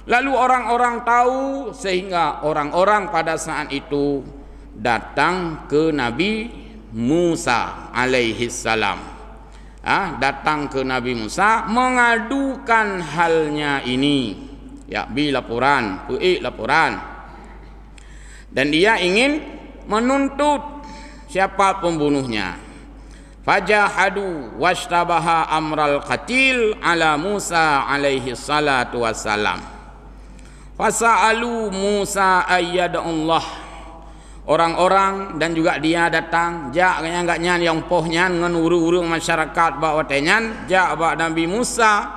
Lalu orang-orang tahu, sehingga orang-orang pada saat itu datang ke Nabi Musa alaihi salam. Datang ke Nabi Musa mengadukan halnya ini. Ya, laporan, laporan. Dan dia ingin menuntut siapa pembunuhnya. Fajahadu washtabaha amral qatil ala Musa alaihi salatu wassalam. Fasa'alu Musa ayyadallah. Orang-orang dan juga dia datang, jak agaknya yang pohnya dengan urung-urung masyarakat bawa tenyan, jak bak Nabi Musa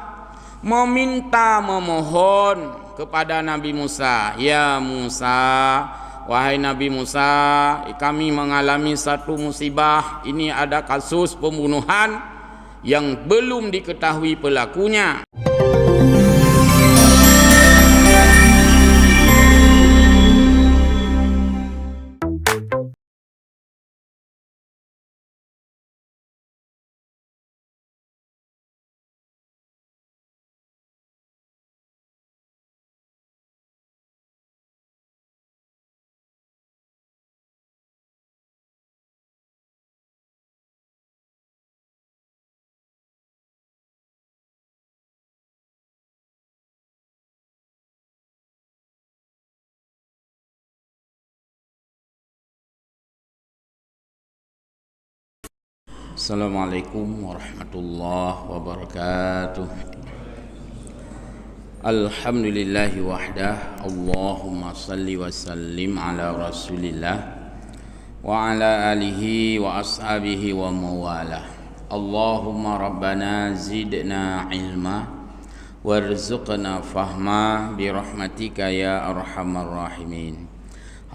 meminta memohon kepada Nabi Musa, ya Musa, wahai Nabi Musa, kami mengalami satu musibah. Ini ada kasus pembunuhan yang belum diketahui pelakunya. Assalamualaikum warahmatullahi wabarakatuh. Alhamdulillahi wahdah. Allahumma salli wa sallim ala rasulillah wa ala alihi wa ashabihi wa mawalah. Allahumma rabbana zidna ilma warzuqna fahma birahmatika ya arhamar rahimin.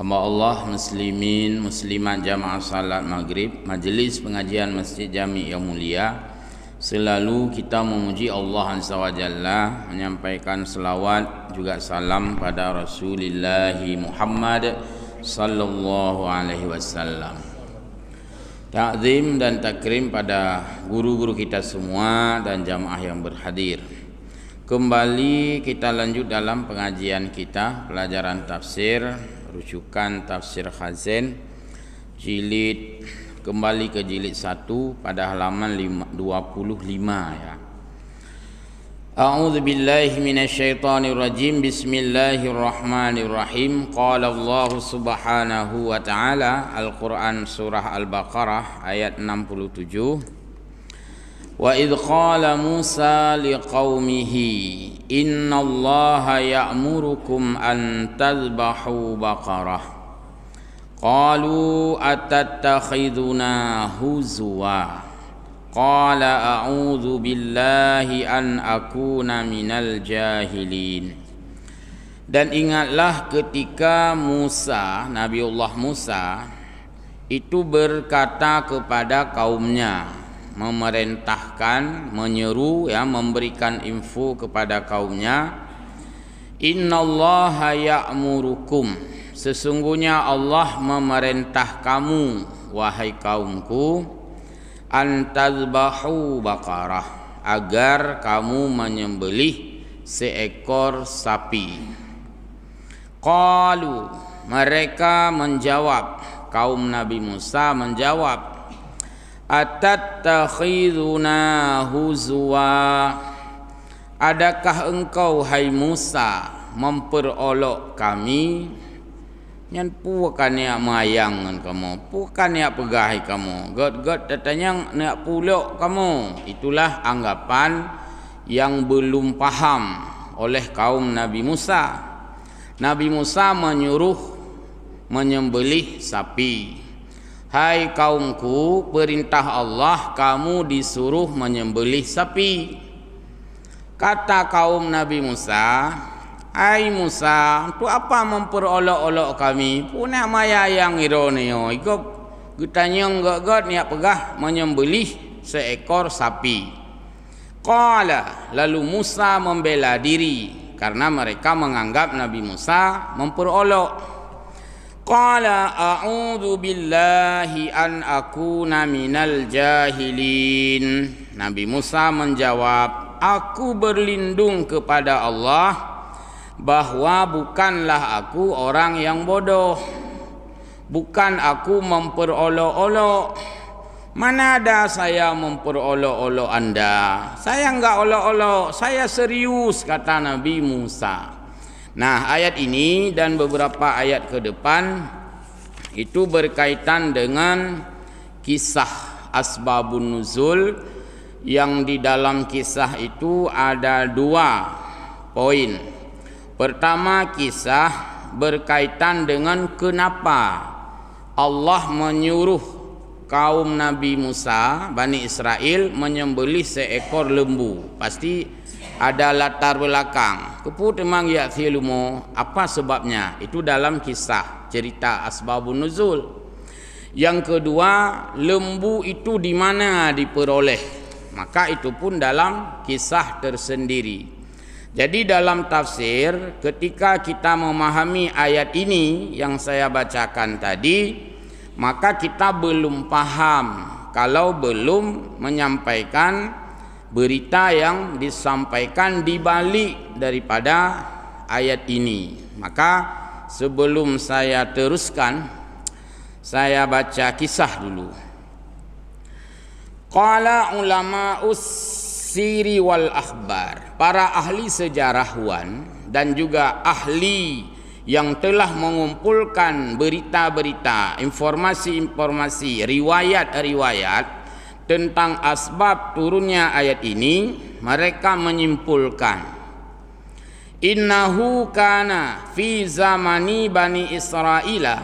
Hamba Allah muslimin muslimat jamaah salat maghrib majlis pengajian Masjid Jami yang mulia, selalu kita memuji Allah Azza wa Jalla, menyampaikan selawat juga salam pada Rasulullah Muhammad sallallahu alaihi wasallam. Ta'zim dan takrim pada guru-guru kita semua dan jamaah yang berhadir. Kembali kita lanjut dalam pengajian kita pelajaran tafsir rujukan tafsir Khazin jilid, kembali ke jilid 1 pada halaman 25 ya. A'udzu billahi minasyaitonir rajim. Bismillahirrahmanirrahim. Qala Allah Subhanahu wa ta'ala, Al-Qur'an surah Al-Baqarah ayat 67. Wa idh qala Musa liqaumihi innallaha ya'murukum an tadhbahu baqarah qalu atattakhiduna huzwa qala a'udzu billahi an akuna minal jahilin. Dan ingatlah ketika Musa, Nabiullah Musa itu berkata kepada kaumnya, memerintahkan, menyeru ya, memberikan info kepada kaumnya, innallaha ya'murukum, sesungguhnya Allah memerintah kamu wahai kaumku, antazbahu baqarah, agar kamu menyembelih seekor sapi. Qalu, mereka menjawab, kaum Nabi Musa menjawab, atattakhiduna huzwa, adakah engkau hai Musa memperolok kami? Nyan pukan ya mayang kamu, pukan ya pegahi kamu, god datanya nak pulok kamu. Itulah anggapan yang belum paham oleh kaum Nabi Musa. Nabi Musa menyuruh menyembelih sapi. Hai kaumku, perintah Allah kamu disuruh menyembelih sapi. Kata kaum Nabi Musa, hai Musa, tu apa memperolok-olok kami? Punak maya yang ironio, ikut gutanya enggak niat pegah menyembelih seekor sapi. Qala, lalu Musa membela diri karena mereka menganggap Nabi Musa memperolok. Qala a'udzu billahi an akuna minal jahilin. Nabi Musa menjawab, aku berlindung kepada Allah bahwa bukanlah aku orang yang bodoh, bukan aku memperolok-olok. Mana ada saya memperolok-olok anda? Saya enggak olok-olok, saya serius, kata Nabi Musa. Nah, ayat ini dan beberapa ayat ke depan itu berkaitan dengan kisah asbabun nuzul, yang di dalam kisah itu ada 2 poin. Pertama, kisah berkaitan dengan kenapa Allah menyuruh kaum Nabi Musa, Bani Israel, menyembelih seekor lembu. Pasti ada latar belakang. Keput memang ya silumo, apa sebabnya? Itu dalam kisah cerita asbabun nuzul. Yang kedua, lembu itu di mana diperoleh? Maka itu pun dalam kisah tersendiri. Jadi dalam tafsir, ketika kita memahami ayat ini yang saya bacakan tadi, maka kita belum paham kalau belum menyampaikan berita yang disampaikan di balik daripada ayat ini. Maka sebelum saya teruskan, saya baca kisah dulu. Qala ulama'us siri wal akhbar, para ahli sejarawan dan juga ahli yang telah mengumpulkan berita-berita, informasi-informasi, riwayat-riwayat tentang asbab turunnya ayat ini, mereka menyimpulkan innahu kana fi zamani Bani Israila,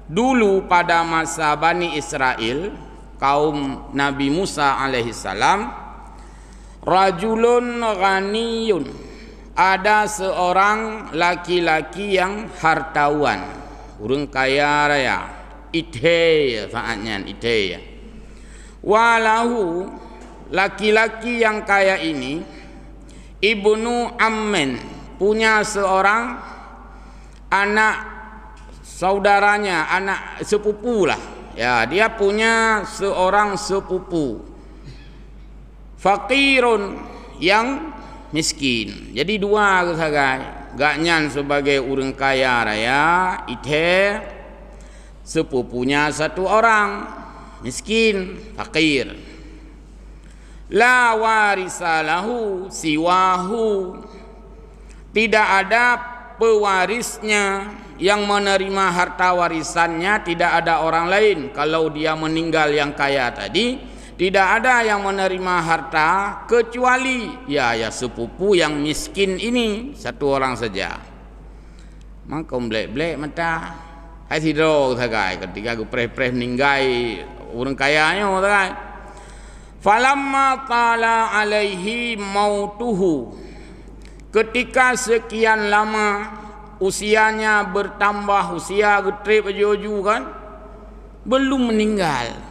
dulu pada masa Bani Israel, kaum Nabi Musa alaihissalam, rajulun ghaniyun, ada seorang laki-laki yang hartawan, orang kaya raya, ithey saatnya ithey. Walahu, laki-laki yang kaya ini, ibnu ammen, punya seorang anak saudaranya, anak sepupu lah. Ya, dia punya seorang sepupu. Fakirun, yang miskin. Jadi 2 sahaja. Gaknyan sebagai orang kaya raya, ite sepupunya 1 orang miskin, fakir. La warisalahu siwahu, tidak ada pewarisnya yang menerima harta warisannya, tidak ada orang lain. Kalau dia meninggal yang kaya tadi, tidak ada yang menerima harta kecuali ya sepupu yang miskin ini, 1 orang saja. Maka blek-blek mata. Hai tidur sagai ketika aku preh meninggai orang kayanya sagai. Falamma tala alaihi mautuhu, ketika sekian lama usianya bertambah, usia getrip aja kan, belum meninggal.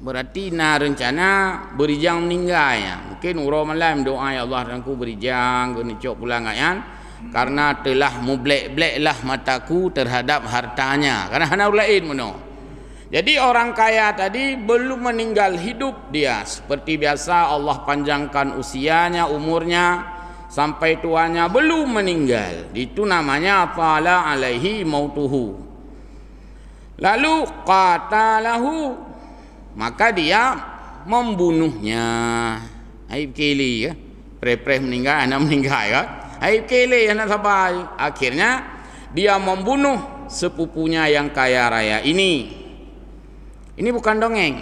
Berarti rencana berijang meninggalnya. Mungkin urau malam doa ya Allah dan ku berijang kena cok pulang kan, karena telah mublek-blek lah mataku terhadap hartanya, karena hana lain meno. Jadi orang kaya tadi belum meninggal hidup dia, seperti biasa Allah panjangkan usianya, umurnya sampai tuanya, belum meninggal. Itu namanya fala alaihi mautuhu. Lalu qatalahu, maka dia membunuhnya. Aib kili ya, preh meninggal, anak meninggal ya. Aib kili anak sabar. Akhirnya dia membunuh sepupunya yang kaya raya ini. Ini bukan dongeng,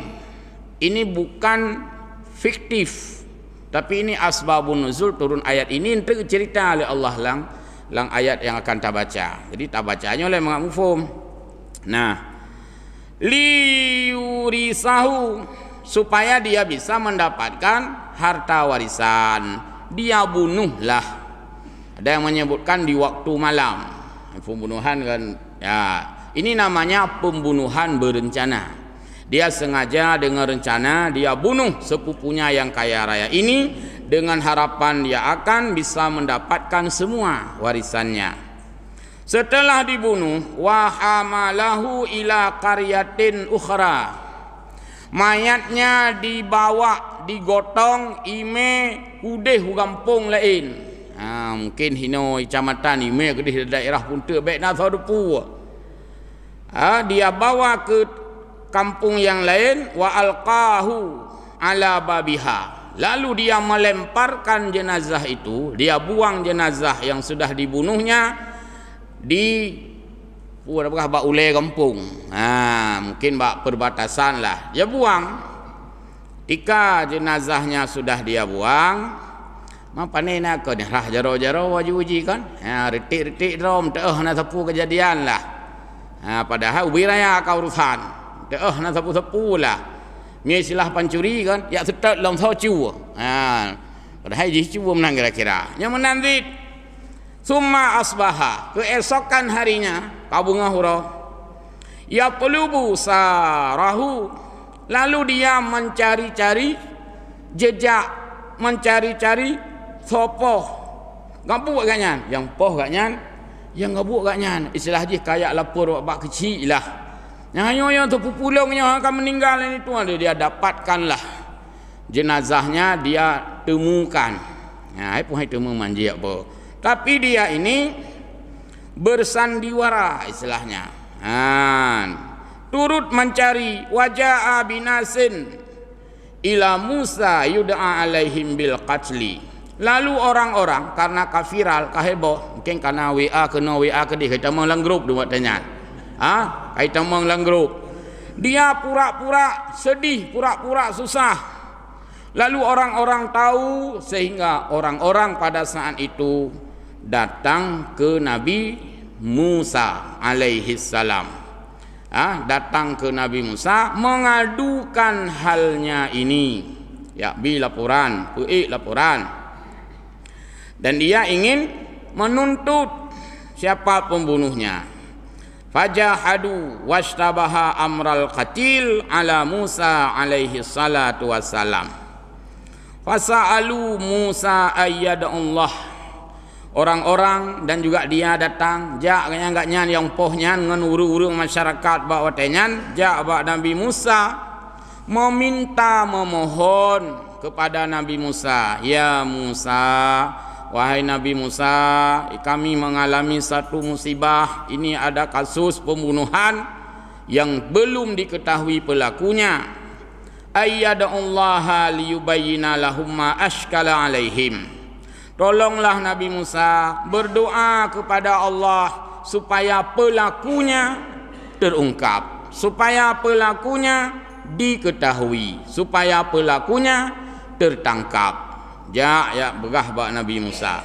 ini bukan fiktif, tapi ini asbabun nuzul turun ayat ini untuk cerita oleh Allah lang ayat yang akan kita baca. Jadi kita bacanya oleh mengamuk mufhum. Nah, liurisahu, supaya dia bisa mendapatkan harta warisan, dia bunuhlah. Ada yang menyebutkan di waktu malam. Pembunuhan kan ya, ini namanya pembunuhan berencana. Dia sengaja dengan rencana dia bunuh sepupunya yang kaya raya ini dengan harapan dia akan bisa mendapatkan semua warisannya. Setelah dibunuh, wa hamalahu ila qaryatin ukhra, mayatnya dibawa digotong ime kudeh kampung lain. Mungkin hino kecamatan ni me ke di daerah Punta baik nak tahu depu. Dia bawa ke kampung yang lain, wa alqahu ala babiha. Lalu dia melemparkan jenazah itu, dia buang jenazah yang sudah dibunuhnya di bak ulai kampung. Mungkin bak perbatasan lah. Dia buang. Ketika jenazahnya sudah dia buang, apa ni nak kau ni rah jaro-jaro waju-uji kan? Retik-retik rom teh nak sapu kejadian lah. Padahal wiraya kau urusan. Teh nak sapu-sapu lah. Ni silah pancuri kan? Ya setat long thau cu. Padahal ji cu menang kira-kira. Yang menanti summa asbaha, keesokan harinya kau bunga hurau. Ya tulubu sarahu, lalu dia mencari-cari jejak, mencari-cari sopoh gabuk agaknya, yang poh agaknya, yang gabuk agaknya. Istilah je kayak lapor bak kecil lah. Yang tu pupulungnya akan meninggal ini tu dia dapatkanlah jenazahnya, dia temukan. Pun hai temu manji apa. Tapi dia ini bersandiwara istilahnya. Turut mencari wajah binasin ila Musa yud'a alaihim bil qatli. Lalu orang-orang karena kafiral kahebo, mungkin karena WA kena WA ke dia kita dalam grup dia buat tanya. Kita dalam grup. Dia pura-pura sedih, pura-pura susah. Lalu orang-orang tahu sehingga orang-orang pada saat itu datang ke Nabi Musa alaihi salam. Datang ke Nabi Musa mengadukan halnya ini. Ya, bi laporan, laporan. Dan dia ingin menuntut siapa pembunuhnya. Fajahadu washtabaha amral qatil ala Musa alaihi salatu wassalam. Fasa'alu Musa ayyadallah. Orang-orang dan juga dia datang jak agaknya yang pohnya dengan urung-urung masyarakat bawa tenyan jak bak Nabi Musa meminta memohon kepada Nabi Musa, ya Musa, wahai Nabi Musa, kami mengalami satu musibah. Ini ada kasus pembunuhan yang belum diketahui pelakunya. Ayyadallaha liyubayyina lahum ma ashkala alaihim. Tolonglah Nabi Musa berdoa kepada Allah supaya pelakunya terungkap, supaya pelakunya diketahui, supaya pelakunya tertangkap. Ya begah bak Nabi Musa.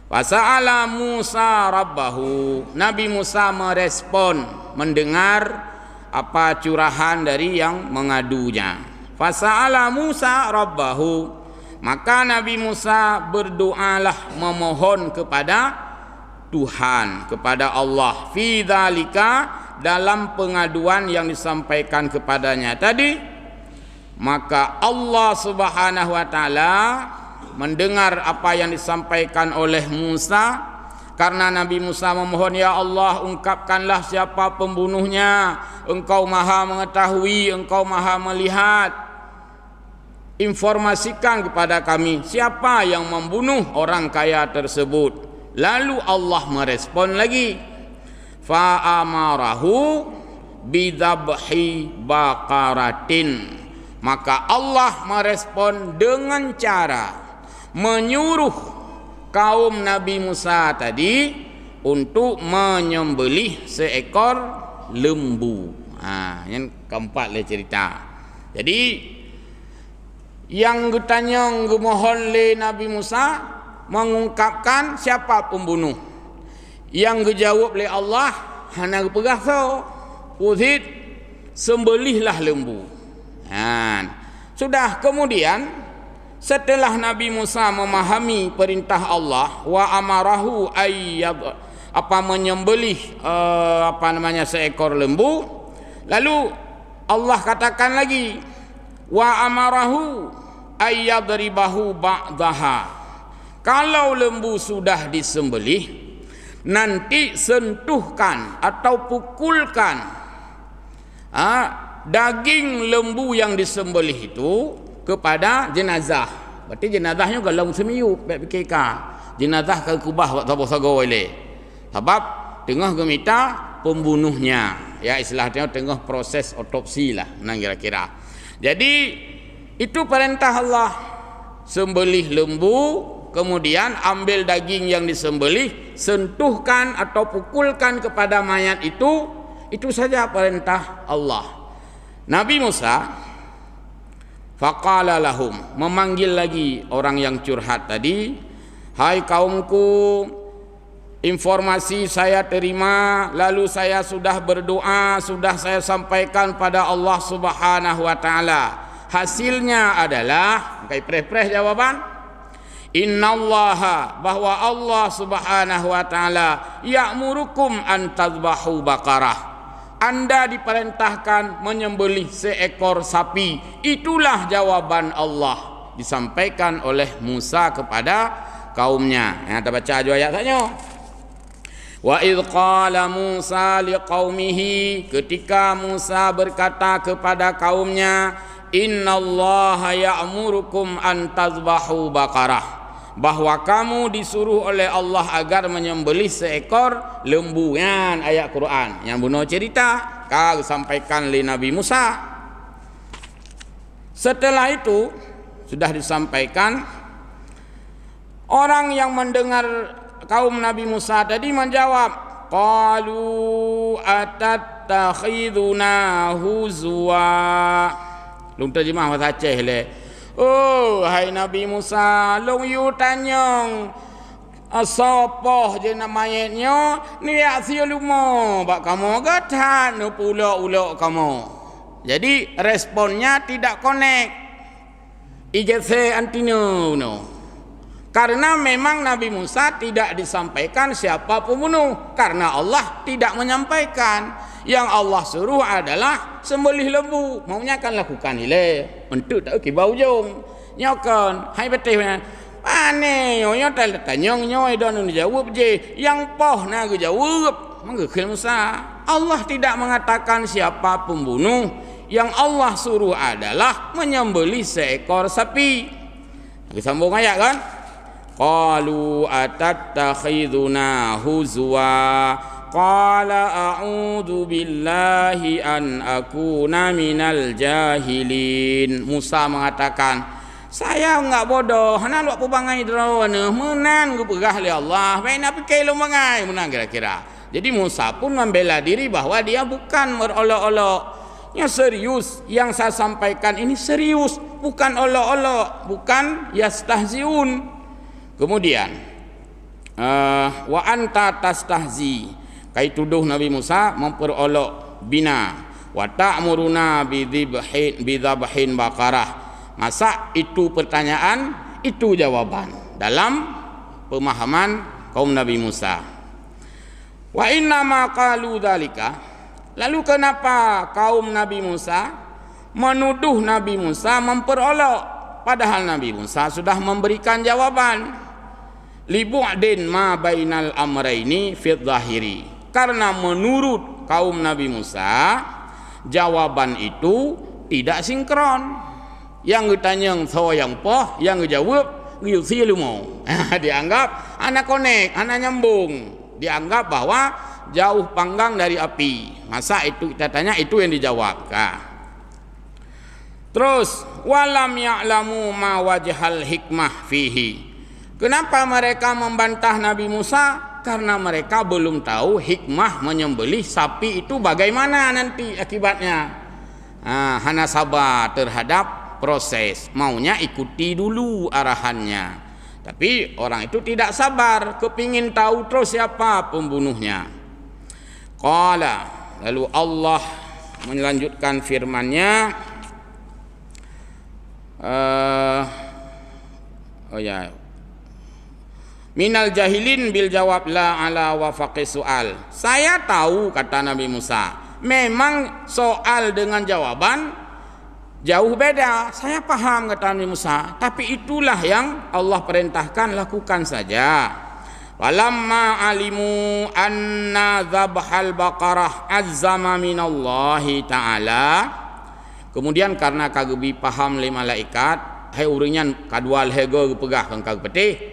Fasa'ala Musa rabbahu. Nabi Musa merespon, mendengar apa curahan dari yang mengadunya. Fasa'ala Musa rabbahu. Maka Nabi Musa berdoalah, memohon kepada Tuhan, kepada Allah. Fi dzalika, dalam pengaduan yang disampaikan kepadanya tadi. Maka Allah Subhanahu wa taala mendengar apa yang disampaikan oleh Musa. Karena Nabi Musa memohon, ya Allah, ungkapkanlah siapa pembunuhnya. Engkau maha mengetahui, engkau maha melihat. Informasikan kepada kami siapa yang membunuh orang kaya tersebut. Lalu Allah merespon lagi, fa amarahu bidhabhi baqaratin. Maka Allah merespon dengan cara menyuruh kaum Nabi Musa tadi untuk menyembelih seekor lembu. Yang keempat lah cerita. Jadi yang ditanya gemohon le Nabi Musa mengungkapkan siapa pembunuh. Yang dijawab le Allah hana pegah so uzid sembelihlah lembu. Sudah kemudian setelah Nabi Musa memahami perintah Allah, wa amarahu ayyad menyembelih seekor lembu, lalu Allah katakan lagi, wa amarahu ayyadribahu ba'daha. Kalau lembu sudah disembelih, nanti sentuhkan atau pukulkan daging lembu yang disembelih itu kepada jenazah. Berarti jenazahnya kalau semiu baik fikirkan. jenazah ke kubah buat sabar-sabar boleh. Sebab tengah gemita pembunuhnya, ya istilahnya tengah proses otopsi lah, nang kira-kira. Jadi itu perintah Allah, sembelih lembu, kemudian ambil daging yang disembelih, sentuhkan atau pukulkan kepada mayat itu saja perintah Allah. Nabi Musa faqala lahum, memanggil lagi orang yang curhat tadi, hai kaumku, informasi saya terima, lalu saya sudah berdoa, sudah saya sampaikan pada Allah Subhanahu wa taala. Hasilnya adalah kayak preh-preh jawaban, innallaha, bahwa Allah Subhanahu wa taala ya'murukum an tadhbahu baqarah. Anda diperintahkan menyembelih seekor sapi. Itulah jawaban Allah disampaikan oleh Musa kepada kaumnya. Kita baca aja ayatnya. Wa idh qala Musa liqaumihi, ketika Musa berkata kepada kaumnya, innallaha ya'murukum an tazbahu baqarah, bahwa kamu disuruh oleh Allah agar menyembelih seekor lembu. Kan ayat Quran yang bunuh cerita kau sampaikan li Nabi Musa. Setelah itu sudah disampaikan, orang yang mendengar kaum Nabi Musa tadi menjawab, qalu atattakhiduna huzwa. Lung terjemah bahasa Aceh le. Oh, hai Nabi Musa, long you tanyong sopoh je namayetnya ni aksi lumo bak kamu gatan no pula-ulok kamu. Jadi responnya tidak connect. IGC antino no. Karena memang Nabi Musa tidak disampaikan siapa pembunuh, karena Allah tidak menyampaikan. Yang Allah suruh adalah sembelih lembu. Maunya kan lakukan ile. Untuk tak kibau jong. Nyokan, hai betih pane yo tanyong nyoy don jawab je. Yang poh na ge jawab. Mengekhil Musa. Allah tidak mengatakan siapa pembunuh. Yang Allah suruh adalah menyembelih seekor sapi. Lagi sambung ayat kan? Qalu atattakhiduna huzwa qala a'udzu billahi an akuna minal jahilin. Musa mengatakan, saya enggak bodoh, hana lu apa bangai drone menan gue pegah oleh Allah, baik nak pikir lu bangai menang kira-kira. Jadi Musa pun membela diri bahwa dia bukan berolok-olok. Yang serius yang saya sampaikan ini serius, bukan olok-olok, bukan yastahziun. Kemudian wa anta tastahzi, kai tuduh Nabi Musa memperolok bina, wa ta'muruna bidhabhin baqarah. Masa itu pertanyaan, itu jawaban dalam pemahaman kaum Nabi Musa. Wa inna ma qalu dzalika, lalu kenapa kaum Nabi Musa menuduh Nabi Musa memperolok, padahal Nabi Musa sudah memberikan jawaban. Libu'din ma bainal amraini fi dzahiri, karena menurut kaum Nabi Musa jawaban itu tidak sinkron. Yang ditanya yang poh, yang dijawab ngisi lumo. Dianggap anak konek, anak nyambung. Dianggap bahwa jauh panggang dari api. Masa itu kita tanya, itu yang dijawab. Terus walam ya'lamu ma wajhal hikmah fihi. Kenapa mereka membantah Nabi Musa? Karena mereka belum tahu hikmah menyembelih sapi itu bagaimana nanti akibatnya. Hana sabar terhadap proses, maunya ikuti dulu arahannya. Tapi orang itu tidak sabar, kepingin tahu terus siapa pembunuhnya. Qala, lalu Allah melanjutkan firman-Nya. Minal jahilin bil jawab la ala wafaqi soal. Saya tahu, kata Nabi Musa, memang soal dengan jawaban jauh beda. Saya paham, kata Nabi Musa, tapi itulah yang Allah perintahkan, lakukan saja. Walamma alimu anna dzabhal baqarah azzama minallahi ta'ala. Kemudian karena kagebi paham le malaikat, hai uringan kadual hego pegah kang kag petih.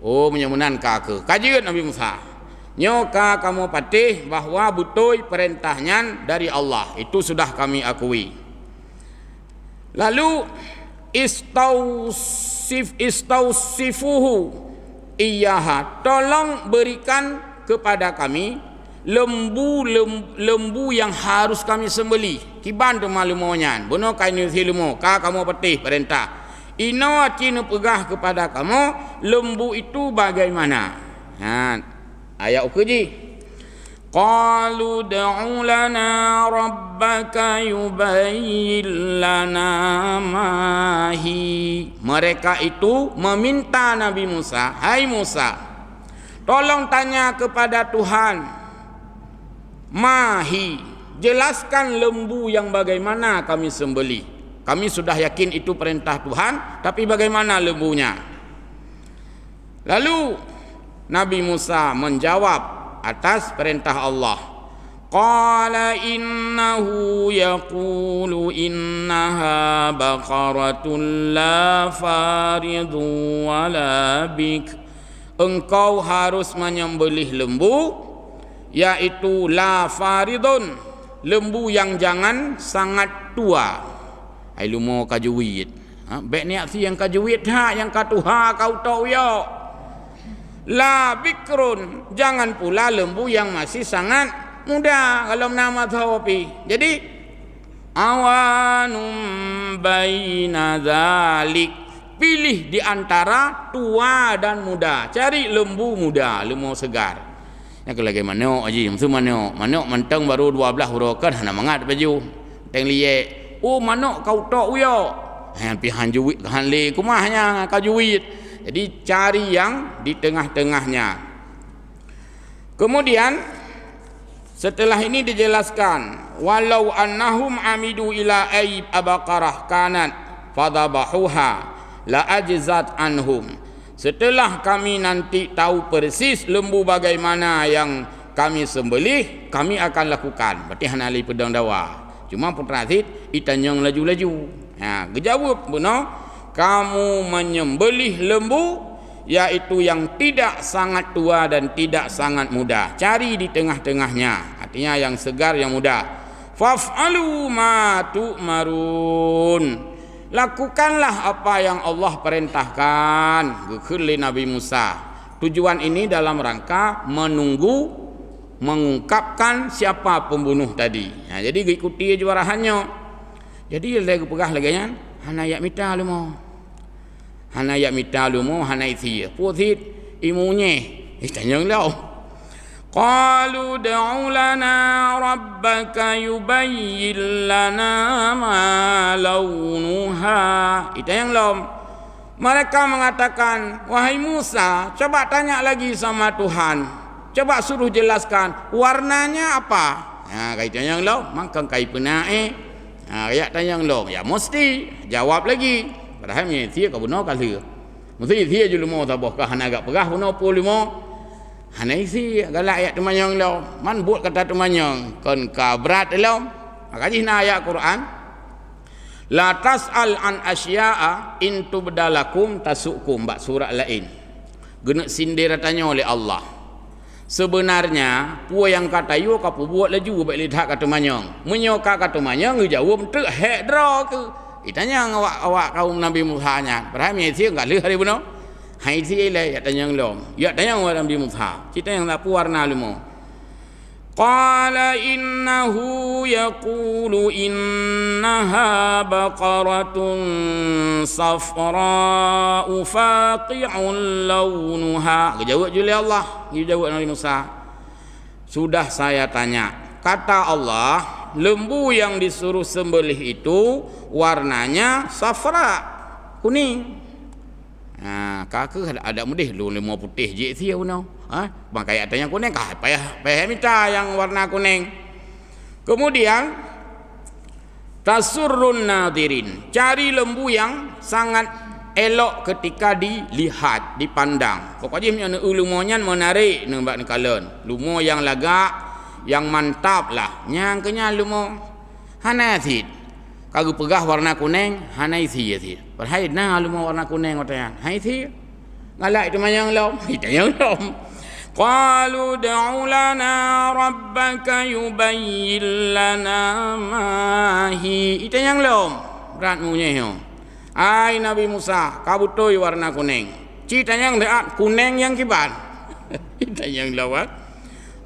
Oh menyemunan ka kajian Nabi Musa. Nyoka kamu patih bahwa betul perintahnya dari Allah. Itu sudah kami akui. Lalu istausifuhu iyaha. Tolong berikan kepada kami lembu yang harus kami sembelih. Kiban tu malumonyan. Bono kainu silumo. Ka kamu patih perintah. Ino cina pegah kepada kamu lembu itu bagaimana? Ayat uji. Qalu da'u lana rabbaka yubayyin lana mahi. Mereka itu meminta Nabi Musa, hai Musa, tolong tanya kepada Tuhan, mahi, jelaskan lembu yang bagaimana kami sembelih. Kami sudah yakin itu perintah Tuhan, tapi bagaimana lembunya? Lalu Nabi Musa menjawab atas perintah Allah. Qala innahu yaqulu innaha baqaratun la faridun wala bik. Engkau harus menyembelih lembu, yaitu la faridun, lembu yang jangan sangat tua. Ai lumo kajuwit. Baik niat si yang kajuwit yang katuha kau tahu yo. La bikrun, jangan pula lembu yang masih sangat muda kalau nama thawapi. Jadi awanum baina dzalik, pilih di antara tua dan muda. Cari lembu muda, lembu segar. Yang lagi manok aji, mesti manok mentang baru 12 hurakan hana mangat baju. Teng liye. Oh manok kau tok yo. Pihan juwit han le kumahnya kajuwit. Jadi cari yang di tengah-tengahnya. Kemudian setelah ini dijelaskan, walau annahum amidu ila aib abaqarah kanat fadabahuha la ajzat anhum. Setelah kami nanti tahu persis lembu bagaimana yang kami sembelih, kami akan lakukan. Berarti hanali pedang dawa. Cuma putrasit itanyang laju-laju. Gejawab benar, kamu menyembelih lembu yaitu yang tidak sangat tua dan tidak sangat muda. Cari di tengah-tengahnya. Artinya yang segar, yang muda. Faf'alu ma tu'marun. Lakukanlah apa yang Allah perintahkan kepada Nabi Musa. Tujuan ini dalam rangka mengungkapkan siapa pembunuh tadi. Jadi ikuti juarahannya. Jadi lagi pegah lagi kan, hana yak mita lumo. Hana yak mita lumo hana isi. Putit imunye. Tanyang lau. Qalu da'u lana rabbaka yubayyin lana ma launuha. Tanyang lau. Mereka mengatakan, wahai Musa, coba tanya lagi sama Tuhan. Coba suruh jelaskan warnanya apa. Kaitanya lo, mangkang kai pena kayak tanya lo, ya mesti jawab lagi. Padahal ni dia kau benar kali. Mesti dia je lumo tabah kah agak pegah benar pun lumo. Hana isi galak ayat temanyang lo. Man buat kata temanyang kon ka berat lo. Makanya na ayat Quran. La tas'al an asya'a in tubdalakum tasukum, bak surat lain. Guna sindir tanya oleh Allah. Sebenarnya puan yang kata yo kapu buat laju baik lihat kata manyang. Menyoka kata manyang ngejawab tek hek dra ke. Itanya awak kaum Nabi Musa nya. Berham ye sia enggak leh hari beno. Hai sia le ya tanya long. Ya tanya orang Nabi Musa. Kita yang tak warna lumo. Qala innahu yaqulu innaha baqaratun safra'u faqi'un launuha. Jawab juli Allah. Jawab Nabi Musa. Sudah saya tanya. Kata Allah, lembu yang disuruh sembelih itu warnanya safra, kuning. Kakak ada mudih lu lembu putih je sia puno. Pakai ada yang kuning kah? Payah minta yang warna kuning. Kemudian tasurrun nadirin. Cari lembu yang sangat elok ketika dilihat, dipandang. Pokoknya punya lumonya menarik nampak ni kalen. Lumo yang lagak, yang mantap lah. Yang kenya lumo hanasid. Kalau pegah warna kuning, hanai si. Perhai nah lumo warna kuning otayan. Hai si. Ngalak itu mayang lom. Itu yang lom. Qalu da'u lana rabbaka yubayyin lana ma hi. Itu yang lom. Berat munye yo. Ai Nabi Musa, kabutoi warna kuning. Cita yang deat kuning yang kiban. Itu yang lawat.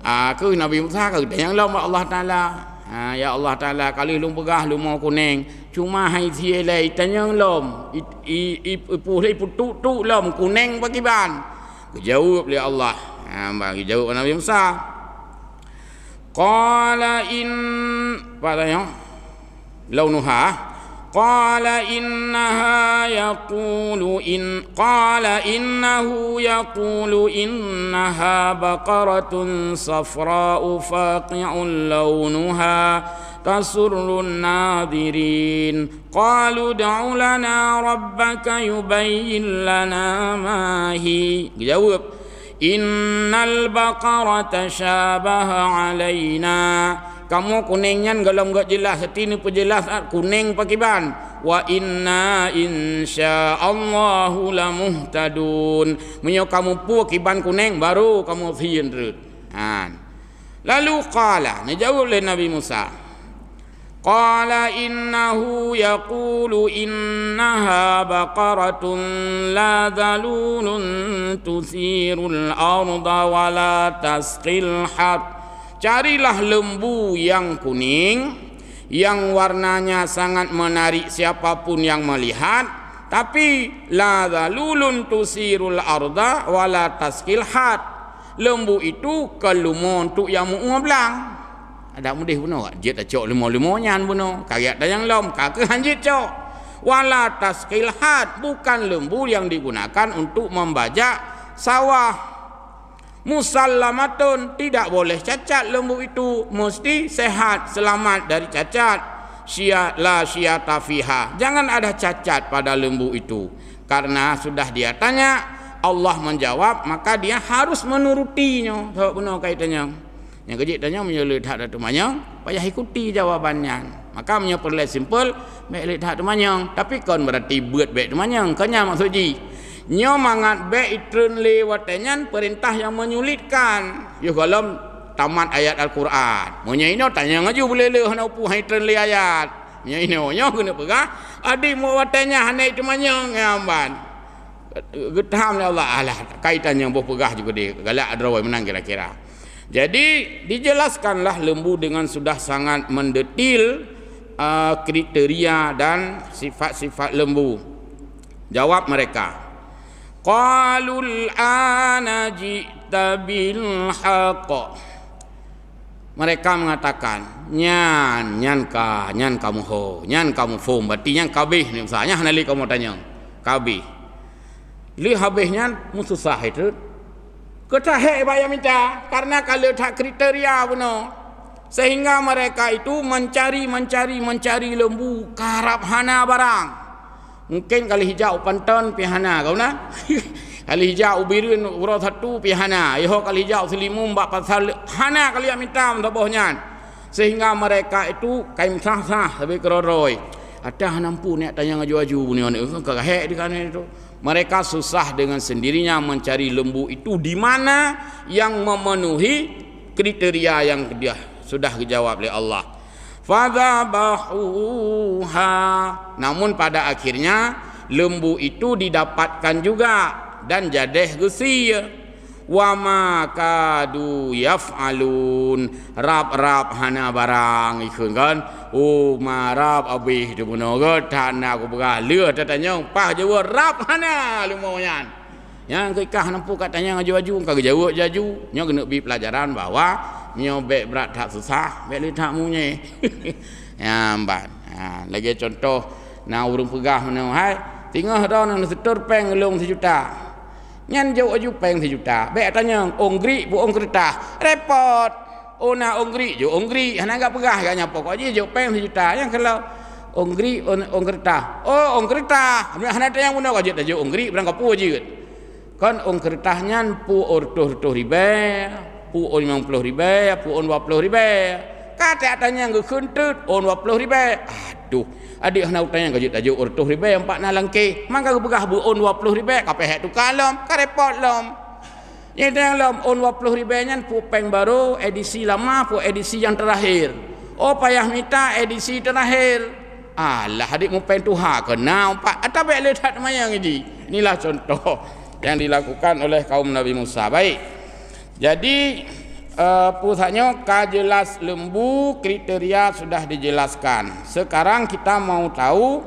Aku Nabi Musa ke yang lom Allah Taala. Ya Allah Taala kali lum pegah lum mau kuning. Cuma hai thie lai tanyang lom. Ipulai putu lom kuning pakiban. Jawab oleh Allah. Bagi jawab Nabi Musa. Qala in padanya launuha. قال إنه يقول إنها بقرة صفراء فاقع لونها تسر الناظرين قالوا ادع لنا ربك يبين لنا ما هي جواب إن البقرة شابه علينا. Kamu kuningnya kalau enggak jelas, setini pejelas kuning pakiban. Wa inna insyaallahu lamuhtadun. Menyo kamu pu kiban kuning baru kamu fiendrut. Lalu qala, najawab oleh Nabi Musa. Qala innahu yaqulu innaha baqaratun la dhalulun tuthirul arda wa la tasqil harth. Carilah lembu yang kuning, yang warnanya sangat menarik siapapun yang melihat, tapi la dhalulun tusirul arda wala taskil had. Lembu itu kelumo untuk yang mu'ablang. Ada mudih benar tak? Jit acok limo-limo nyan benar. Kayak yang lom, kakak hanjit cok. Wala taskil had, bukan lembu yang digunakan untuk membajak sawah. Musallamatun, tidak boleh cacat lembu itu, mesti sehat selamat dari cacat. La syiyata fiha, jangan ada cacat pada lembu itu. Karena sudah dia tanya, Allah menjawab, maka dia harus menurutinya. Tahu benar kaitannya. Yang kejik tanya menyelit hak datu manyang, payah ikuti jawabannya. Maka menyeperle simple, baik lihat hak tu manyang, tapi kon berarti buat baik tu manyang. Kanya maksud ji. Nyo mangat be itren lewatannya perintah yang menyulitkan. Yo kalau tamat ayat Al-Quran. Monya ino tanya ngaju boleh le hana upu hai tren le ayat. Nya ino nyo kena pegah. Adi mo watanya hana itu manyang ngamban. Getam le Allah alah kaitan yang boh pegah juga dia. Galak adrawai menang kira-kira. Jadi dijelaskanlah lembu dengan sudah sangat mendetil kriteria dan sifat-sifat lembu. Jawab mereka. Qalul ana ji'ta bil haqq. Mereka mengatakan nyan kamu ho, nyan kamu fom, berarti nyan kabeh ni misalnya hanali kamu tanya. Kabeh. Li habisnya mususah itu. Ketahek bayar minta karena kalau tak kriteria benar. Sehingga mereka itu mencari lembu karap hana barang. Mungkin kali hijau panton pihana kau na. Kali hijau birin urut satu pihana. Iho kali hijau selimum bak pasal hana kali yang minta mentabahnya. Sehingga mereka itu kain sah-sah tapi keroroi. Ada nampu ni tanya ngaju-aju ni kagahek di kana itu. Mereka susah dengan sendirinya mencari lembu itu di mana yang memenuhi kriteria yang dia sudah dijawab oleh Allah. Fadhabahuha, namun pada akhirnya lembu itu didapatkan juga dan jadeh gesi. Wa ma kadu yaf'alun, rap hana barang ikun kan. Oh marap abih tu benar ke tak nak aku beralih tanya pah jawa rap hana lumayan. Yang kekah nampu katanya ngaju-aju kagak jaju nya kena bi pelajaran bahwa nyobek berat tak susah bek li tak munye. Ya amban. Lagi contoh na urung pegah mana hai tinggal dah nang setor peng long 1 juta. Nyan jauh aju peng 1 juta. Bek tanya onggri bu ong kertas. Repot. Oh na onggri jo onggri hana enggak pegah agaknya pokok aja jo peng 1 juta. Yang kalau onggri ong kertas. Oh ong kertas. Hana tanya guna aja jo onggri berang kapu aja. Kan ong kertasnya pu ortoh ribe, pu 50 ribe, pu 20 ribe. Kata tanya ngeu kentut on 20 ribe. Aduh, adik hendak utang yang gaji tajuk urtuh ribe 4 na langke mangga begah buon 20 ribe kapeh tu kalom karepot lom yang lom on 20 ribe nyan pupeng baru edisi lama pu edisi yang terakhir oh payah minta edisi terakhir alah adik mu pen tuha kena 4 atau baik letak mayang ini inilah contoh yang dilakukan oleh kaum Nabi Musa. Baik, jadi pusatnya kajelas lembu kriteria sudah dijelaskan. Sekarang kita mau tahu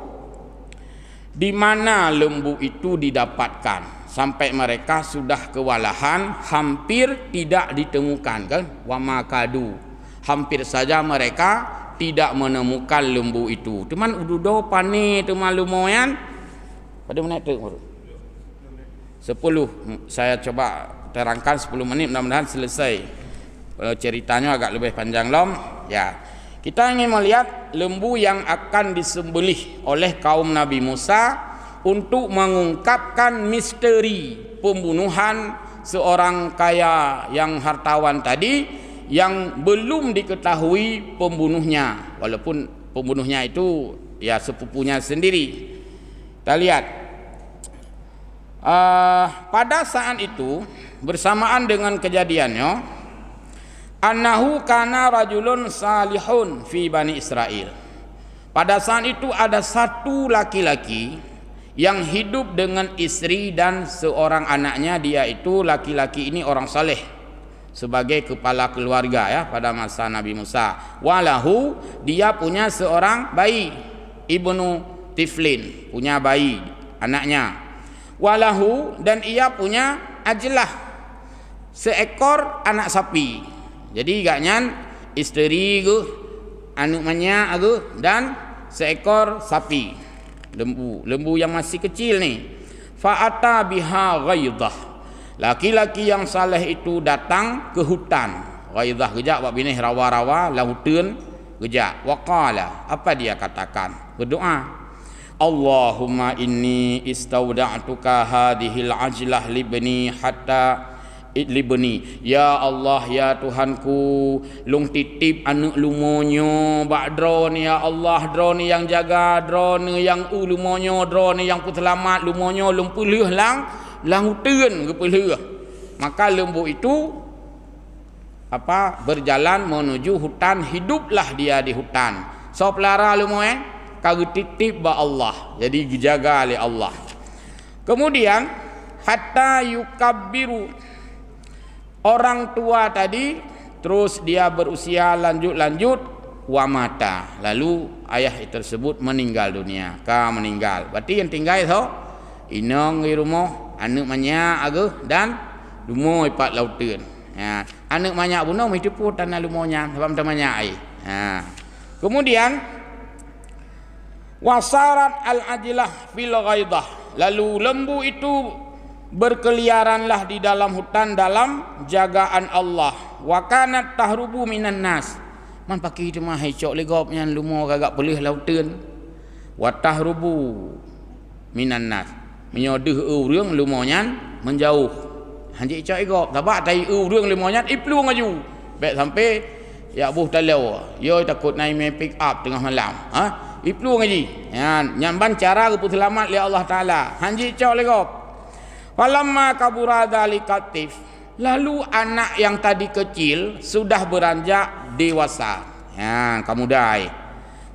di mana lembu itu didapatkan sampai mereka sudah kewalahan hampir tidak ditemukan kan wama kadu hampir saja mereka tidak menemukan lembu itu. Teman ududo pani teman lumayan pada menit tu 10 saya coba terangkan 10 menit mudah-mudahan selesai. Ceritanya agak lebih panjang lom ya. Kita ingin melihat lembu yang akan disembelih oleh kaum Nabi Musa untuk mengungkapkan misteri pembunuhan seorang kaya yang hartawan tadi yang belum diketahui pembunuhnya walaupun pembunuhnya itu ya sepupunya sendiri. Kita lihat pada saat itu bersamaan dengan kejadiannya annahu kana rajulun salihun fi Bani Israel. Pada saat itu ada satu laki-laki yang hidup dengan istri dan seorang anaknya. Dia itu laki-laki ini orang saleh sebagai kepala keluarga ya pada masa Nabi Musa. Walahu dia punya seorang bayi ibnu tiflin, punya bayi anaknya. Walahu dan ia punya ajlah seekor anak sapi. Jadi gaknyan isteri ke anaknya aku dan seekor sapi lembu yang masih kecil ni. Fa'ata biha ghaidah. Laki-laki yang saleh itu datang ke hutan. Ghaidah gejak buat binih rawa-rawa lautan gejak. Waqala apa dia katakan? Berdoa. Allahumma inni istauda'tuka hadhil ajlah libni hatta libni. Ya Allah ya Tuhanku lung titip anak lumonyo bak drone ya Allah drone yang jaga drone yang lumonyo drone yang selamat lumonyo lung pelih lang hutan ke pelih. Maka lembu itu berjalan menuju hutan, hiduplah dia di hutan. So pelara lumoy kagak titip ba Allah. Jadi dijaga oleh Allah. Kemudian hatta yukabbiru orang tua tadi terus dia berusia lanjut wa mata. Lalu ayah tersebut meninggal dunia. Meninggal. Berarti yang tinggal itu inong di rumah, anak banyak aguh dan rumah ipat lautan. Ya, anak banyak bunuh itu pun tanah rumahnya sebab banyak air. Ya. Kemudian wasarat al-ajlah fil ghaidah. Lalu lembu itu berkeliaranlah di dalam hutan dalam jagaan Allah. Wa kanat tahrubu minan nas. Man pakai itu mah hecok legop yang lumo gagak pelih lautan. Wa tahrubu minan nas. Menyodeh urang lumonyan menjauh. Hanjik cak egop. Tabak tai urang lumonyan ipluang aju. Baik sampai ya buh talau. Yo takut naik main pick up tengah malam. Ipluang aji. Ya, nyamban cara ke selamat li Allah Taala. Hanjik cak legop. Falamma kabura dzalikatif. Lalu anak yang tadi kecil sudah beranjak dewasa. Ya, kamudai.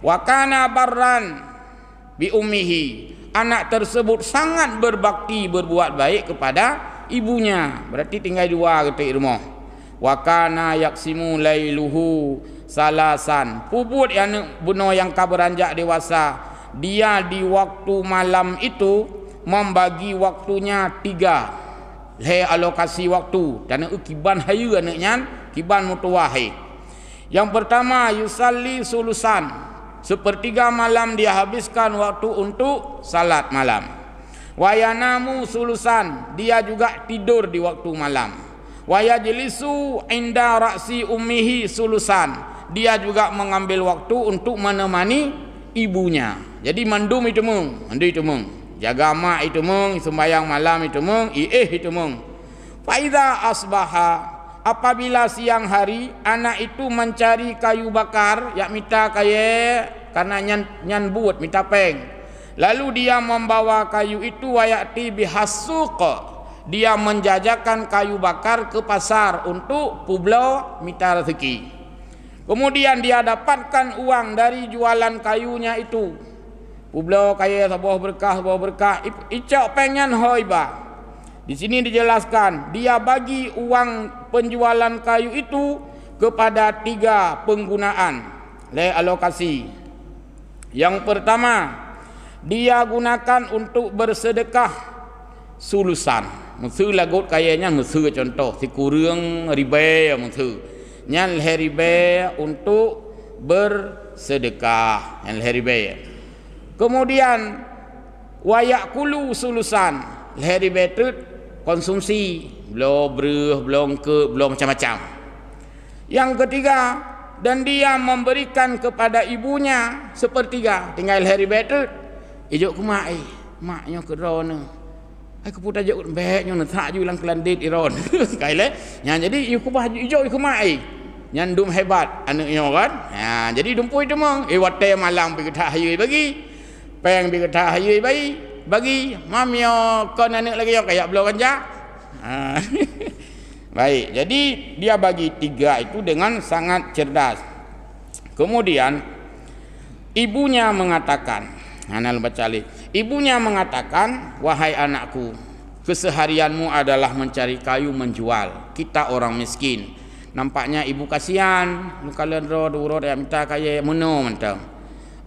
Wa kana barran bi ummihi. Anak tersebut sangat berbakti berbuat baik kepada ibunya. Berarti tinggal dua ketik rumah. Wa kana yaksimu lailuhu salasan. Puput yang bunuh yang beranjak dewasa. Dia di waktu malam itu membagi waktunya 3. Alokasi waktu dan kiban hayu anaknya kiban mutuwahi. Yang pertama yusalli sulusan, sepertiga malam dia habiskan waktu untuk salat malam. Wayanamu sulusan, dia juga tidur di waktu malam. Wayajlisu inda ra'si ummihi sulusan, dia juga mengambil waktu untuk menemani ibunya. Jadi mandum itu mung jaga mak itu mung, sembahyang malam itu mung, itu mung. Faiza asbaha, apabila siang hari anak itu mencari kayu bakar, yak minta karena nyan buat minta peng. Lalu dia membawa kayu itu wayati bihasuq, dia menjajakan kayu bakar ke pasar untuk publo minta rezeki. Kemudian dia dapatkan uang dari jualan kayunya itu. Publo kaya sebuah berkah, icak pengen hoiba. Di sini dijelaskan, dia bagi uang penjualan kayu itu kepada 3 penggunaan, alokasi. Yang pertama, dia gunakan untuk bersedekah sulusan. Musuh lagut kayaknya musuh contoh si kurang ribe musuh. Nyan ribe untuk bersedekah, nyan ribe. Kemudian wayakulu sulusan, ribe itu konsumsi, belum beruh, belum macam-macam. Yang ketiga, dan dia memberikan kepada ibunya 1/3. Tinggal hari betul ijuk ke maknya ke drone. Aku pun tajuk baiknya nak tak julang kelandit iron. Sekali jadi iku bah ijuk ke mak nyandum hebat anaknya kan. Jadi dumpui tu mong wate malam pergi tak hayu bagi. Peng pergi tak hayu bagi mamio kon anak lagi kayak belum kanja. Baik, jadi dia bagi 3 itu dengan sangat cerdas. Kemudian ibunya mengatakan, ibunya mengatakan, wahai anakku, keseharianmu adalah mencari kayu menjual. Kita orang miskin. Nampaknya ibu kasihan. Kalian ro yang minta kaya meno mentang.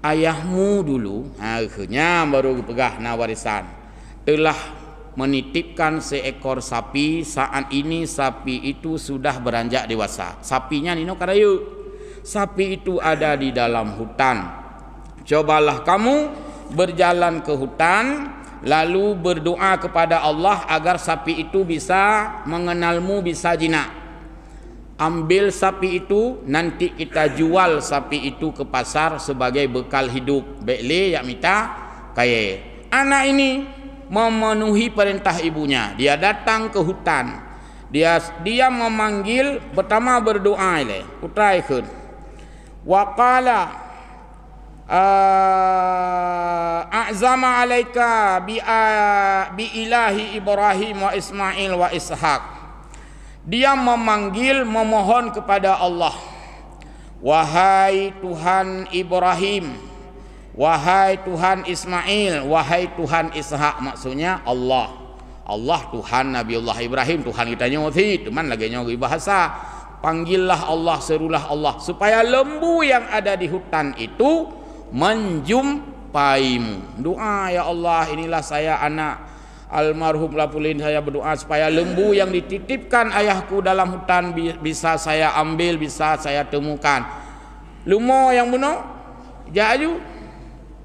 Ayahmu dulu, akhirnya baru pegah na warisan, telah menitipkan seekor sapi. Saat ini sapi itu sudah beranjak dewasa. Sapinya nino karayu. Sapi itu ada di dalam hutan. Cobalah kamu berjalan ke hutan, lalu berdoa kepada Allah agar sapi itu bisa mengenalmu, bisa jinak. Ambil sapi itu, nanti kita jual sapi itu ke pasar sebagai bekal hidup. Bekle yak mita kaya. Anak ini memenuhi perintah ibunya. Dia datang ke hutan. Dia memanggil, pertama berdoa ile. Utraikun. Wa qala a'zama alaika bi ilahi Ibrahim wa Ismail wa Ishaq. Dia memanggil, memohon kepada Allah, wahai Tuhan Ibrahim, wahai Tuhan Ismail, wahai Tuhan Ishak. Maksudnya Allah Tuhan Nabiullah Ibrahim, Tuhan kita nyothi teman lagi nyogi bahasa. Panggillah Allah, serulah Allah supaya lembu yang ada di hutan itu menjumpaimu. Doa, ya Allah, inilah saya anak almarhum Lapulin, saya berdoa supaya lembu yang dititipkan ayahku dalam hutan bisa saya ambil, bisa saya temukan. Lumo yang bunuh jaju,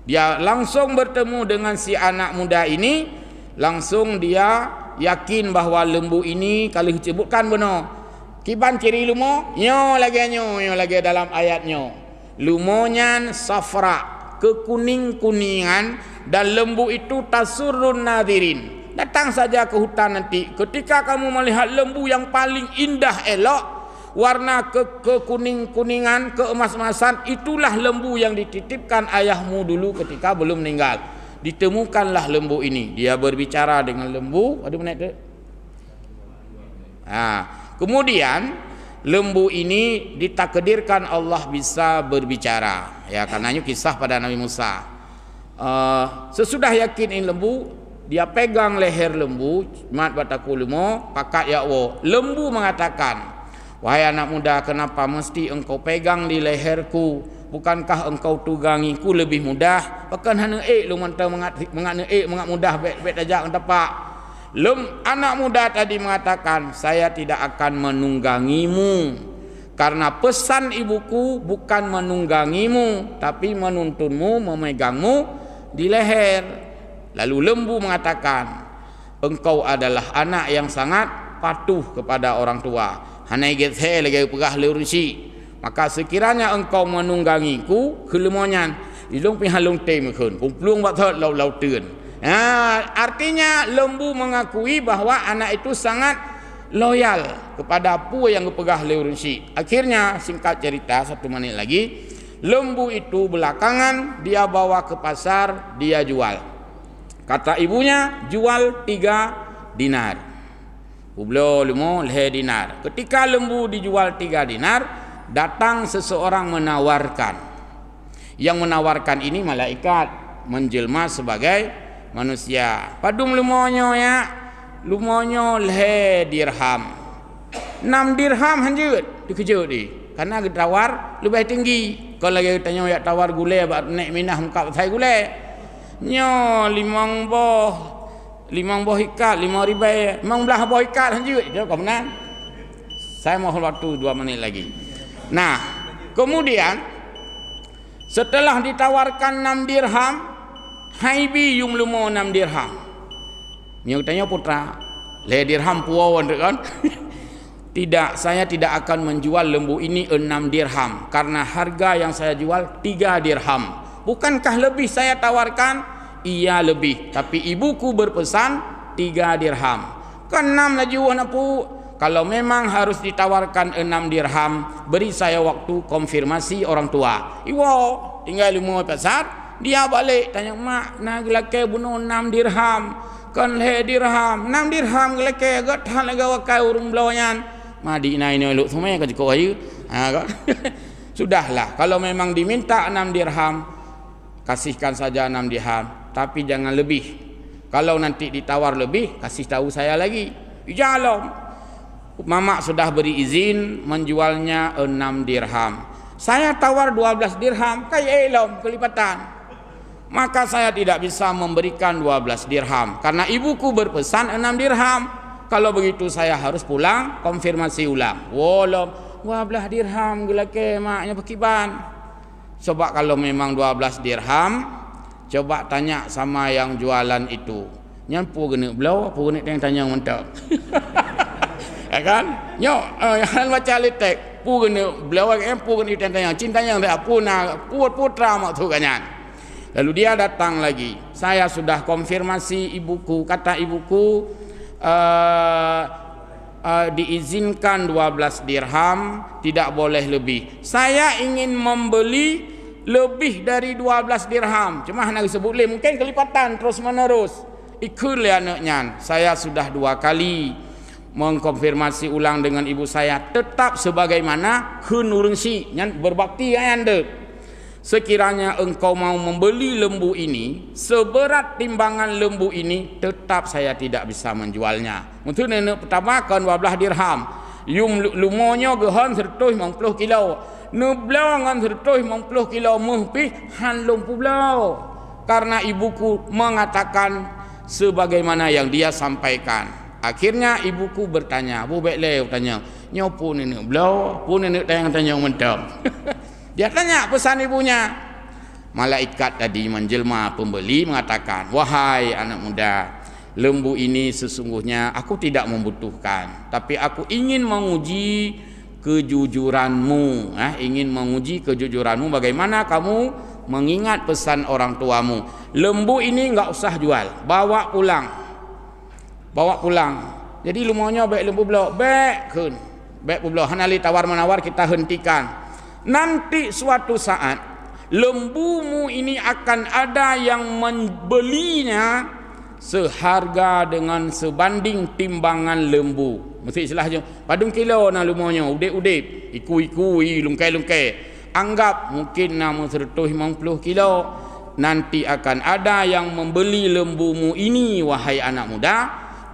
dia langsung bertemu dengan si anak muda ini. Langsung dia yakin bahawa lembu ini kalau disebutkan bunuh kiban ciri lumo nyo lagi dalam ayatnya. Lumonya safra, kekuning-kuningan, dan lembu itu tasurrun nadirin. Datang saja ke hutan nanti, ketika kamu melihat lembu yang paling indah elok, warna kekuning-kuningan, keemas-emasan, itulah lembu yang dititipkan ayahmu dulu ketika belum meninggal. Ditemukanlah lembu ini. Dia berbicara dengan lembu. Ada mana itu? Kemudian lembu ini ditakdirkan Allah bisa berbicara. Ya, karenanya kisah pada Nabi Musa. Sesudah yakin ini lembu, dia pegang leher lembu, mat bataku lemo, pakat yakwo. Lembu mengatakan, wahai anak muda, kenapa mesti engkau pegang di leherku? Bukankah engkau tugangiku lebih mudah? Bahkan hana lu mantau mengat mudah bet ajak tepak. Anak muda tadi mengatakan, saya tidak akan menunggangimu, karena pesan ibuku bukan menunggangimu, tapi menuntunmu, memegangmu di leher. Lalu lembu mengatakan, engkau adalah anak yang sangat patuh kepada orang tua. Hanai get he lagi pegah lurunsi. Maka sekiranya engkau menunggangiku, kelemonyan ilung pi halung tem keun. Kumplung bat thot lau teun. Artinya lembu mengakui bahwa anak itu sangat loyal kepada apa yang pegah lurunsi. Akhirnya singkat cerita 1 menit lagi, lembu itu belakangan dia bawa ke pasar, dia jual. Kata ibunya, jual 3 dinar. Ublo lumo leh dinar. Ketika lembu dijual 3 dinar, datang seseorang menawarkan. Yang menawarkan ini malaikat, menjelma sebagai manusia. Padum lumonyo ya, lumonyo leh dirham. 6 dirham hanjut, dikejut di. Karena tawar lebih tinggi. Kalau lagi tanya ya tawar gulai, naik minah muka saya gulai. Nyo 5 boh ikat 5 ribai. Memang belah boh ikat hanjut. Itu kebenaran. Saya mohon waktu 2 menit lagi. Nah, kemudian setelah ditawarkan 6 dirham, haibi yung lumo 6 dirham. Nyo tanya putra, le dirham puawan kan? Tidak, saya tidak akan menjual lembu ini 6 dirham karena harga yang saya jual 3 dirham. Bukankah lebih saya tawarkan? Iya lebih, tapi ibuku berpesan 3 dirham. Kan 6 lagi pu. Kalau memang harus ditawarkan 6 dirham, beri saya waktu konfirmasi orang tua. Iwo tinggal ilmu pasar, dia balik tanya mak, nak laki bunuh 6 dirham. Kan le dirham, 6 dirham laki gat hal lagi wakai urung blawanyan. Madi nai ni elok semua yang kau ayu. Sudahlah, kalau memang diminta 6 dirham, kasihkan saja 6 dirham, tapi jangan lebih. Kalau nanti ditawar lebih, kasih tahu saya lagi. Ijalom. Mamak sudah beri izin menjualnya 6 dirham. Saya tawar 12 dirham, kayak elom kelipatan. Maka saya tidak bisa memberikan 12 dirham karena ibuku berpesan 6 dirham. Kalau begitu saya harus pulang konfirmasi ulang. Wolom 12 dirham gelake maknya pekiban. Coba kalau memang 12 dirham, coba tanya sama yang jualan itu. Nyampu gene belau apa gene yang tanya mentok. Ya kan? Nyo yang baca litek pu gene belau yang pu gene tanya cintanya ndak puna putra mak tu kanyan. Lalu dia datang lagi. Saya sudah konfirmasi ibuku, kata ibuku diizinkan 12 dirham, tidak boleh lebih. Saya ingin membeli lebih dari 12 dirham. Cuma nak sebut le mungkin kelipatan terus menerus. Ikut le anaknya. Saya sudah 2 kali mengkonfirmasi ulang dengan ibu saya, tetap sebagaimana henurungsi yang berbakti anda. Sekiranya engkau mau membeli lembu ini, seberat timbangan lembu ini, tetap saya tidak bisa menjualnya. Untuk nenek pertama kan 12 dirham. Yung lumonyo gehan 150 kilo. Neblau ngan 150 kilo muhpi han lumpu blau. Karena ibuku mengatakan sebagaimana yang dia sampaikan. Akhirnya ibuku bertanya, "Bu bekle tanya, nyopu nenek blau, pu nenek tanya mentang." Dia tanya pesan ibunya. Malaikat tadi menjelma pembeli mengatakan, "Wahai anak muda, lembu ini sesungguhnya aku tidak membutuhkan, tapi aku ingin menguji kejujuranmu. Ingin menguji kejujuranmu bagaimana kamu mengingat pesan orang tuamu. Lembu ini enggak usah jual, bawa pulang. Bawa pulang. Jadi lumonya baik lembu blok, baik kun. Baik blok hanali tawar menawar kita hentikan. Nanti suatu saat lembumu ini akan ada yang membelinya seharga dengan sebanding timbangan lembu." Mesti istilahnya padung kilo na lumonyo udip-udip iku-iku lungkai-lungkai. Anggap mungkin nama 150 kilo. Nanti akan ada yang membeli lembumu ini wahai anak muda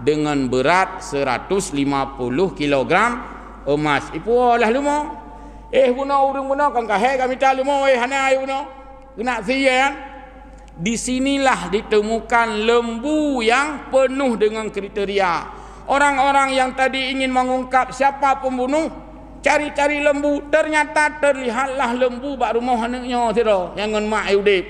dengan berat 150 kilogram emas. Ipu olah lumo. Buno urung buno kan kahe kami talu mo hanai buno. Kena sian. Di sinilah ditemukan lembu yang penuh dengan kriteria. Orang-orang yang tadi ingin mengungkap siapa pembunuh, cari-cari lembu, ternyata terlihatlah lembu bak rumah anaknya tiro yang ngan mak udip.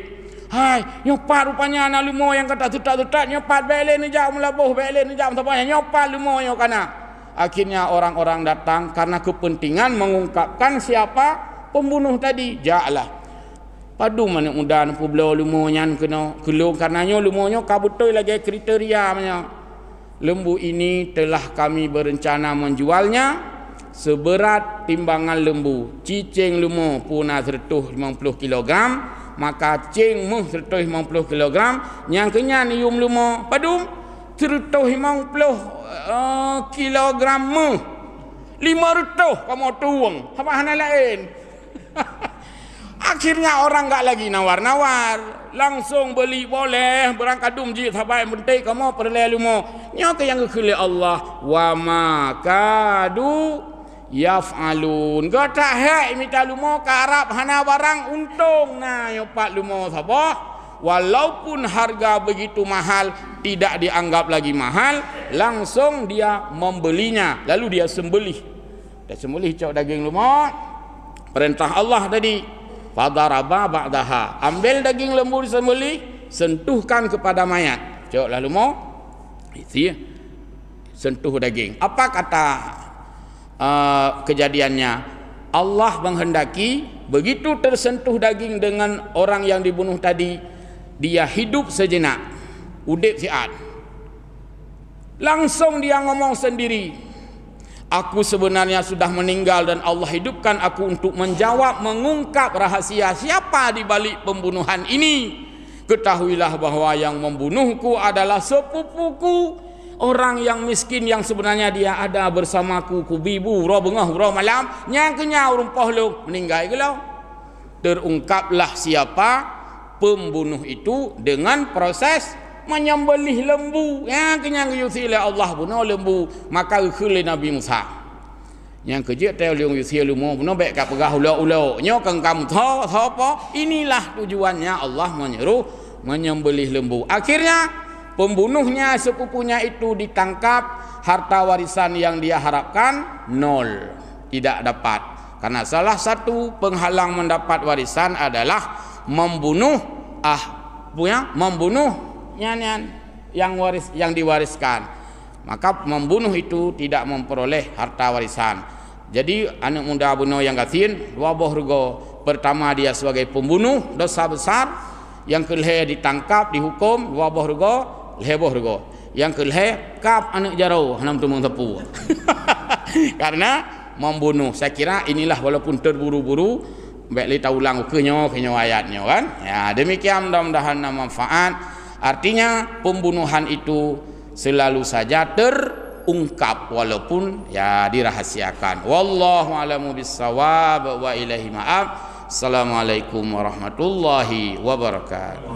Hai, nyopat rupanya anak lumo yang kata tutak-tutak nyopat belen ni jam melabuh belen ni jam tapanya nyopat lumo yo kana. Akhirnya orang-orang datang karena kepentingan mengungkapkan siapa pembunuh tadi. Jaklah. Padu mana muda nampu belau lumonya kena kelung karenanya lumonya kabutoi lagi kriteria nya. Lembu ini telah kami berencana menjualnya seberat timbangan lembu. Cicing lumo puna 150 kg, maka cing mu 150 kg, yang kenya nium lumo padum 150 kg mu 500 kamu tuang apa hana lain. Akhirnya orang enggak lagi nawar-nawar, langsung beli boleh berangkat dumji sabai bentik kamu perle lumo nya ke yang kekele Allah wa makadu yaf'alun gata hai mita lumo ke Arab hana barang untung nah yopat lumo sabah walaupun harga begitu mahal tidak dianggap lagi mahal, langsung dia membelinya lalu dia sembelih cok daging lumo. Perintah Allah tadi fadaraba ba'daha, ambil daging lembu disembelih, sentuhkan kepada mayat. Cok lalu mau itu sentuh daging. Apa kata kejadiannya? Allah menghendaki begitu tersentuh daging dengan orang yang dibunuh tadi, dia hidup sejenak, udip siat. Langsung dia ngomong sendiri, aku sebenarnya sudah meninggal dan Allah hidupkan aku untuk menjawab, mengungkap rahasia siapa di balik pembunuhan ini. Ketahuilah bahwa yang membunuhku adalah sepupuku, orang yang miskin yang sebenarnya dia ada bersamaku kubibu ro bengah ro malam yang kenya rumpah lu meninggal gelau. Terungkaplah siapa pembunuh itu dengan proses menyembelih lembu. Yang kenyang yusi oleh Allah bunuh lembu, maka khulil Nabi Musa. Yang kerja teu liung yusi lumo bunuh baik ka pegah ulo-ulo. Nyo kengkam tho apa? Inilah tujuannya Allah menyuruh menyembelih lembu. Akhirnya pembunuhnya sepupunya itu ditangkap, harta warisan yang dia harapkan nol, tidak dapat. Karena salah satu penghalang mendapat warisan adalah membunuh yang diwariskan. Maka membunuh itu tidak memperoleh harta warisan. Jadi anak muda bunuh yang gatin dua bohrugo. Pertama dia sebagai pembunuh dosa besar, yang kedua ditangkap dihukum dua bohrugo lebohrugo. Yang kedua kap anak jarau hanam tumang tepu. Karena membunuh. Saya kira inilah walaupun terburu-buru baik li taulang kenyo ayatnya kan. Ya demikian mudah-mudahan manfaat. Artinya pembunuhan itu selalu saja terungkap walaupun ya dirahasiakan. Wallahu a'lamu bissawab wa ilaihi ma'ab. Assalamualaikum warahmatullahi wabarakatuh.